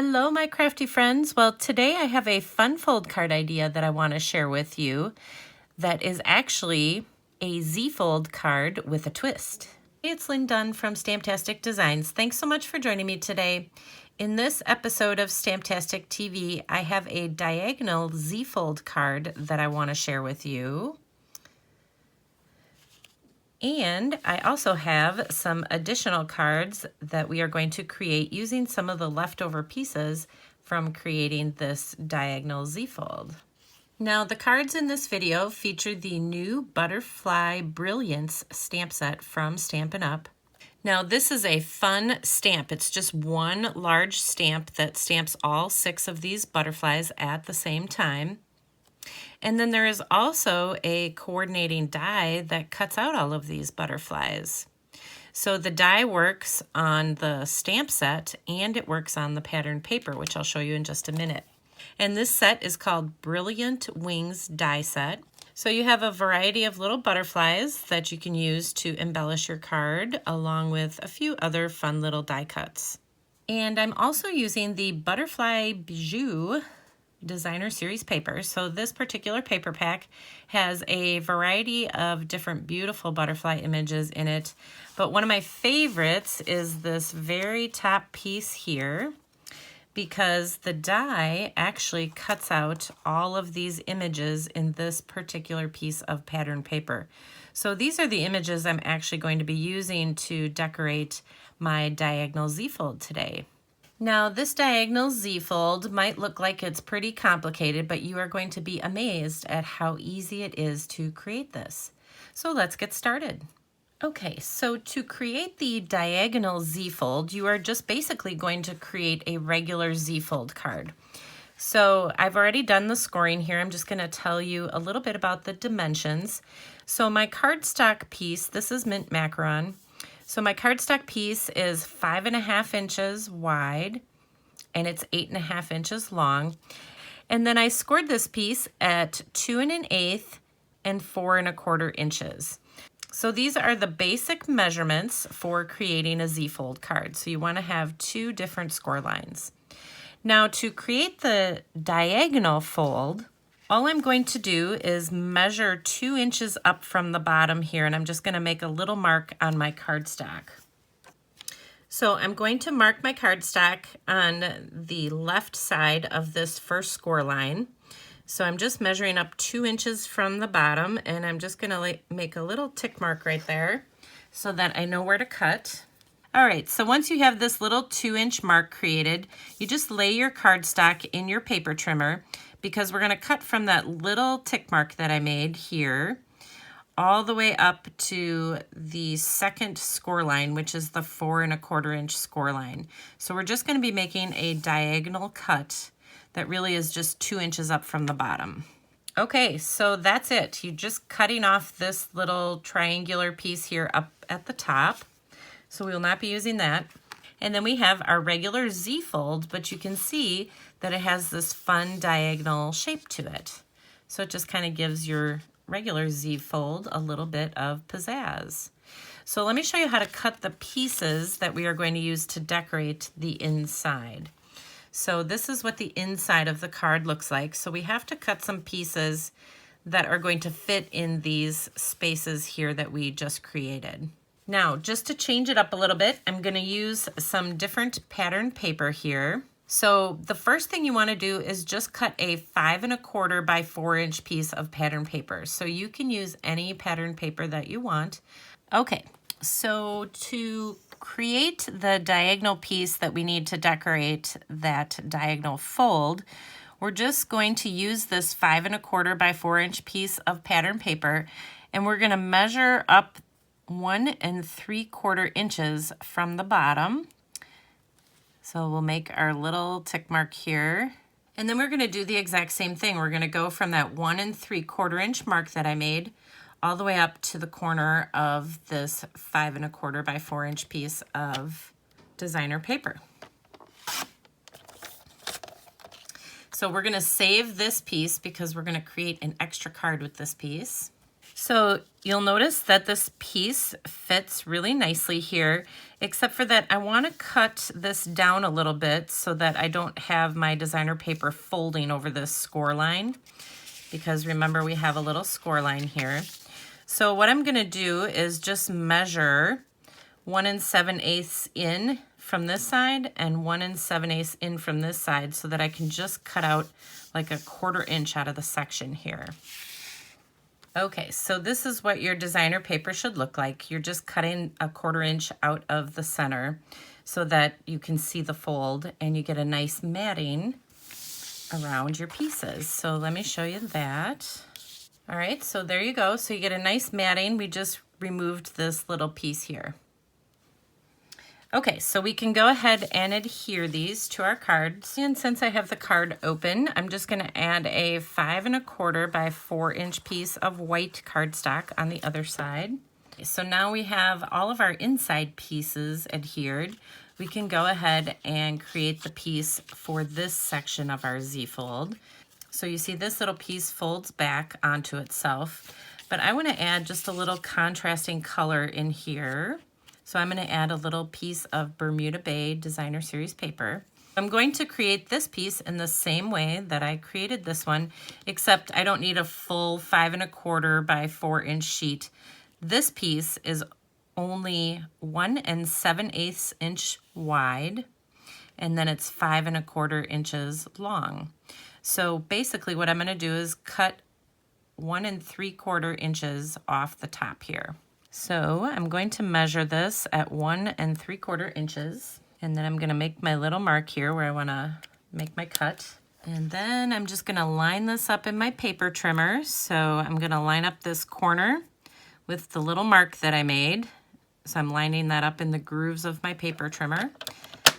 Hello, my crafty friends. Well, today I have a fun fold card idea that I want to share with you that is actually a Z-fold card with a twist. Hey, it's Lynn Dunn from Stamptastic Designs. Thanks so much for joining me today. In this episode of Stamptastic TV, I have a diagonal Z-fold card that I want to share with you. And I also have some additional cards that we are going to create using some of the leftover pieces from creating this diagonal Z-fold. Now, the cards in this video feature the new Butterfly Brilliance stamp set from Stampin Up. Now, this is a fun stamp. It's just one large stamp that stamps all 6 of these butterflies at the same time. And then there is also a coordinating die that cuts out all of these butterflies. So the die works on the stamp set and it works on the pattern paper, which I'll show you in just a minute. And this set is called Brilliant Wings Die Set. So you have a variety of little butterflies that you can use to embellish your card, along with a few other fun little die cuts. And I'm also using the Butterfly Bijou Designer Series paper. So this particular paper pack has a variety of different beautiful butterfly images in it, but one of my favorites is this very top piece here, because the die actually cuts out all of these images in this particular piece of pattern paper. So these are the images I'm actually going to be using to decorate my diagonal Z-fold today. Now, this diagonal Z-fold might look like it's pretty complicated, but you are going to be amazed at how easy it is to create this. So let's get started. Okay, so to create the diagonal Z-fold, you are just basically going to create a regular Z-fold card. So I've already done the scoring here. I'm just going to tell you a little bit about the dimensions. So my cardstock piece, this is mint macaron. So my cardstock piece is 5.5 inches wide and it's 8.5 inches long. And then I scored this piece at 2 1/8 and 4 1/4 inches. So these are the basic measurements for creating a Z-fold card. So you want to have 2 different score lines. Now, to create the diagonal fold, all I'm going to do is measure 2 inches up from the bottom here, and I'm just going to make a little mark on my cardstock. So I'm going to mark my cardstock on the left side of this first score line. So I'm just measuring up 2 inches from the bottom, and I'm just going to make a little tick mark right there so that I know where to cut. All right, so once you have this little 2-inch mark created, you just lay your cardstock in your paper trimmer, because we're going to cut from that little tick mark that I made here all the way up to the second score line, which is the 4 1/4 inch score line. So we're just going to be making a diagonal cut that really is just 2 inches up from the bottom. Okay, so that's it. You're just cutting off this little triangular piece here up at the top. So we will not be using that. And then we have our regular Z-fold, but you can see that it has this fun diagonal shape to it. So it just kind of gives your regular Z-fold a little bit of pizzazz. So let me show you how to cut the pieces that we are going to use to decorate the inside. So this is what the inside of the card looks like. So we have to cut some pieces that are going to fit in these spaces here that we just created. Now, just to change it up a little bit, I'm going to use some different pattern paper here. So the first thing you want to do is just cut a 5 1/4 by 4 inch piece of pattern paper. So you can use any pattern paper that you want. Okay, so to create the diagonal piece that we need to decorate that diagonal fold, we're just going to use this 5 1/4 by 4 inch piece of pattern paper, and we're going to measure up 1 3/4 inches from the bottom. So we'll make our little tick mark here. And then we're going to do the exact same thing. We're going to go from that 1 3/4 inch mark that I made all the way up to the corner of this 5 1/4 by 4 inch piece of designer paper. So we're going to save this piece because we're going to create an extra card with this piece. So you'll notice that this piece fits really nicely here, except for that I want to cut this down a little bit so that I don't have my designer paper folding over this score line, because remember we have a little score line here. So what I'm going to do is just measure 1 7/8 in from this side and 1 7/8 in from this side so that I can just cut out like a 1/4 inch out of the section here. Okay, so this is what your designer paper should look like. You're just cutting a 1/4 inch out of the center so that you can see the fold and you get a nice matting around your pieces. So let me show you that. All right, so there you go. So you get a nice matting. We just removed this little piece here. Okay, so we can go ahead and adhere these to our cards. And since I have the card open, I'm just gonna add a 5 1/4 by 4 inch piece of white cardstock on the other side. So now we have all of our inside pieces adhered. We can go ahead and create the piece for this section of our Z-fold. So you see this little piece folds back onto itself, but I wanna add just a little contrasting color in here. So I'm going to add a little piece of Bermuda Bay Designer Series paper. I'm going to create this piece in the same way that I created this one, except I don't need a full 5 1/4 by 4 inch sheet. This piece is only 1 7/8 inch wide, and then it's 5 1/4 inches long. So basically what I'm going to do is cut 1 3/4 inches off the top here. So I'm going to measure this at 1 3/4 inches, and then I'm going to make my little mark here where I want to make my cut. And then I'm just going to line this up in my paper trimmer. So I'm going to line up this corner with the little mark that I made. So I'm lining that up in the grooves of my paper trimmer.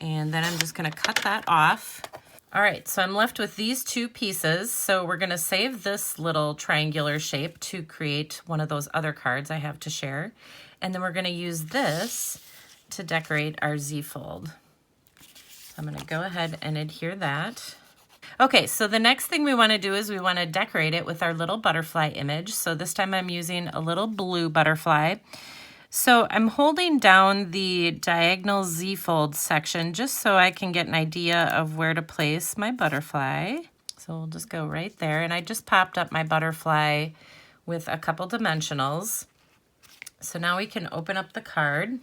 And then I'm just going to cut that off. All right, so I'm left with these two pieces. So we're going to save this little triangular shape to create one of those other cards I have to share. And then we're going to use this to decorate our Z-fold. So I'm going to go ahead and adhere that. Okay, so the next thing we want to do is we want to decorate it with our little butterfly image. So this time I'm using a little blue butterfly. So I'm holding down the diagonal Z-fold section just so I can get an idea of where to place my butterfly. So we'll just go right there. And I just popped up my butterfly with a couple dimensionals. So now we can open up the card.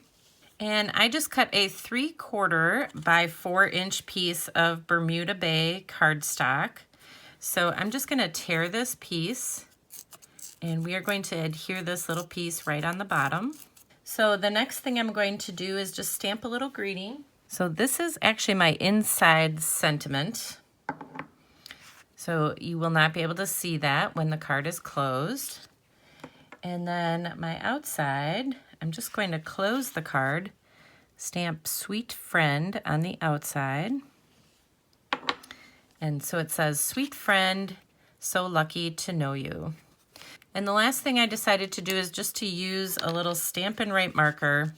And I just cut a 3/4 by 4 inch piece of Bermuda Bay cardstock. So I'm just going to tear this piece, and we are going to adhere this little piece right on the bottom. So the next thing I'm going to do is just stamp a little greeting. So this is actually my inside sentiment. So you will not be able to see that when the card is closed. And then my outside, I'm just going to close the card, stamp Sweet Friend on the outside. And so it says, Sweet Friend, so lucky to know you. And the last thing I decided to do is just to use a little Stampin' Up marker,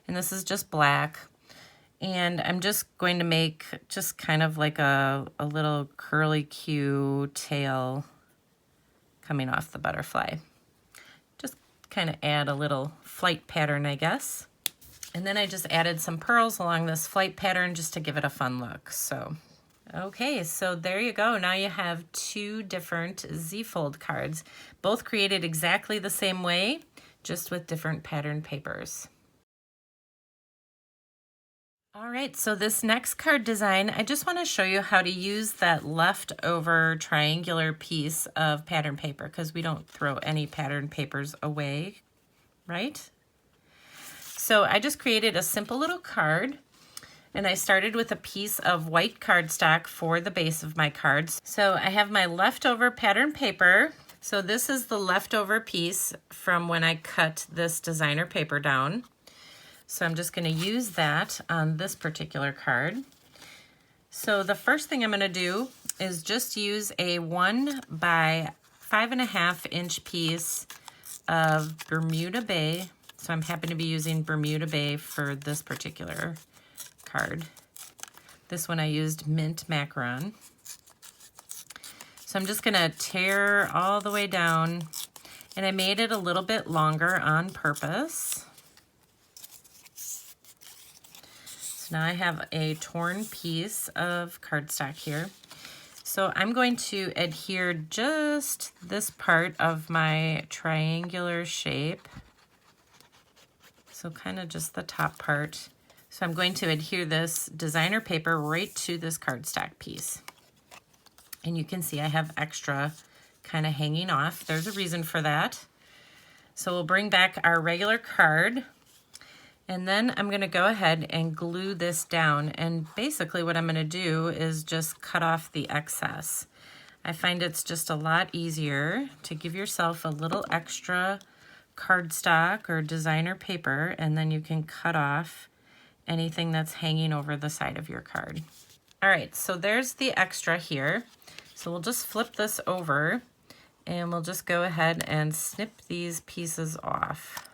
and this is just black. And I'm just going to make just kind of like a little curly Q tail coming off the butterfly. Just kind of add a little flight pattern, I guess. And then I just added some pearls along this flight pattern just to give it a fun look. So, okay, so there you go. Now you have two different Z-fold cards, both created exactly the same way, just with different pattern papers. All right, so this next card design, I just want to show you how to use that leftover triangular piece of pattern paper, because we don't throw any pattern papers away, right? So I just created a simple little card, and I started with a piece of white cardstock for the base of my cards. So I have my leftover pattern paper. So this is the leftover piece from when I cut this designer paper down. So I'm just going to use that on this particular card. So the first thing I'm going to do is just use a 1 by 5.5 inch piece of Bermuda Bay. So I'm happen to be using Bermuda Bay for this particular card. This one I used mint macaron. So I'm just going to tear all the way down, And I made it a little bit longer on purpose. So now I have a torn piece of cardstock here. So I'm going to adhere just this part of my triangular shape. So kind of just the top part. So I'm going to adhere this designer paper right to this cardstock piece. And you can see I have extra kind of hanging off. There's a reason for that. So we'll bring back our regular card. And then I'm going to go ahead and glue this down. And basically what I'm going to do is just cut off the excess. I find it's just a lot easier to give yourself a little extra cardstock or designer paper, and then you can cut off anything that's hanging over the side of your card. All right, so there's the extra here. So we'll just flip this over and we'll just go ahead and snip these pieces off.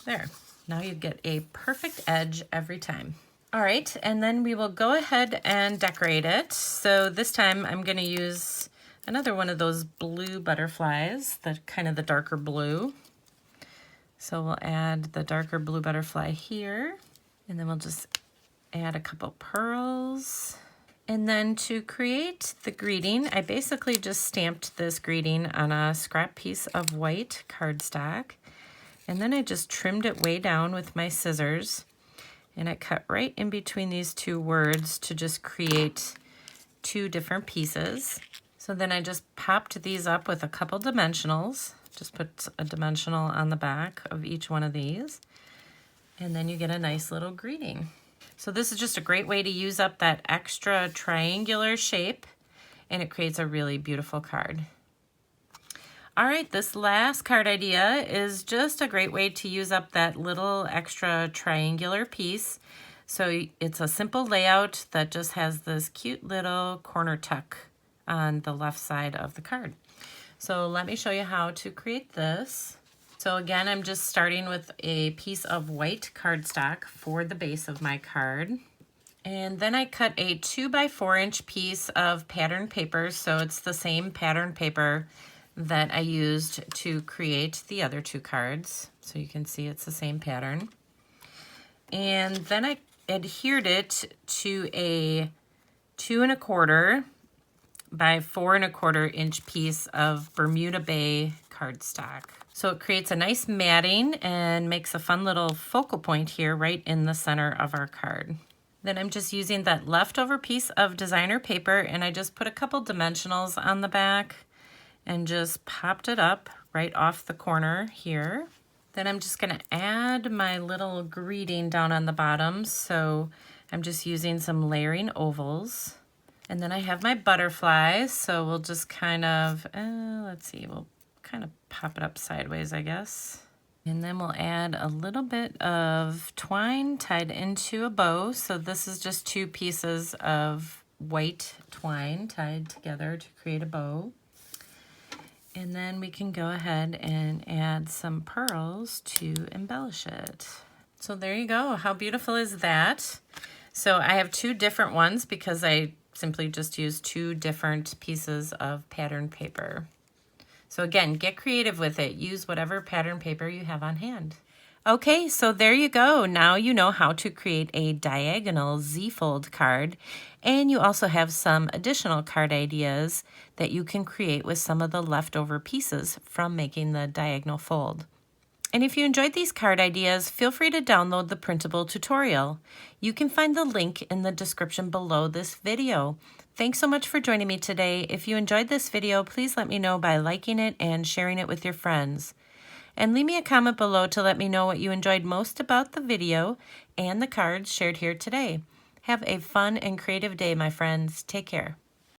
There, now you get a perfect edge every time. All right, and then we will go ahead and decorate it. So this time I'm gonna use another one of those blue butterflies, the kind of the darker blue. So we'll add the darker blue butterfly here, and then we'll just add a couple pearls. And then to create the greeting, I basically just stamped this greeting on a scrap piece of white cardstock. And then I just trimmed it way down with my scissors, and I cut right in between these two words to just create two different pieces. So then I just popped these up with a couple dimensionals, just put a dimensional on the back of each one of these, and then you get a nice little greeting. So this is just a great way to use up that extra triangular shape, and it creates a really beautiful card. All right, this last card idea is just a great way to use up that little extra triangular piece. So it's a simple layout that just has this cute little corner tuck on the left side of the card. So let me show you how to create this. So again, I'm just starting with a piece of white cardstock for the base of my card. And then I cut a 2x4 inch piece of pattern paper. So it's the same pattern paper that I used to create the other two cards. So you can see it's the same pattern. And then I adhered it to a 2 1/4 by 4 1/4 inch piece of Bermuda Bay cardstock. So it creates a nice matting and makes a fun little focal point here right in the center of our card. Then I'm just using that leftover piece of designer paper, and I just put a couple dimensionals on the back and just popped it up right off the corner here. Then I'm just gonna add my little greeting down on the bottom. So I'm just using some layering ovals. And then I have my butterflies. So we'll just kind of, let's see, we'll kind of pop it up sideways, I guess. And then we'll add a little bit of twine tied into a bow. So this is just 2 pieces of white twine tied together to create a bow. And then we can go ahead and add some pearls to embellish it. So there you go. How beautiful is that? So I have 2 different ones because I simply just used 2 different pieces of pattern paper. So again, get creative with it. Use whatever pattern paper you have on hand. Okay, so there you go. Now you know how to create a diagonal Z-fold card, and you also have some additional card ideas that you can create with some of the leftover pieces from making the diagonal fold. And if you enjoyed these card ideas, feel free to download the printable tutorial. You can find the link in the description below this video. Thanks so much for joining me today. If you enjoyed this video, please let me know by liking it and sharing it with your friends. And leave me a comment below to let me know what you enjoyed most about the video and the cards shared here today. Have a fun and creative day, my friends. Take care.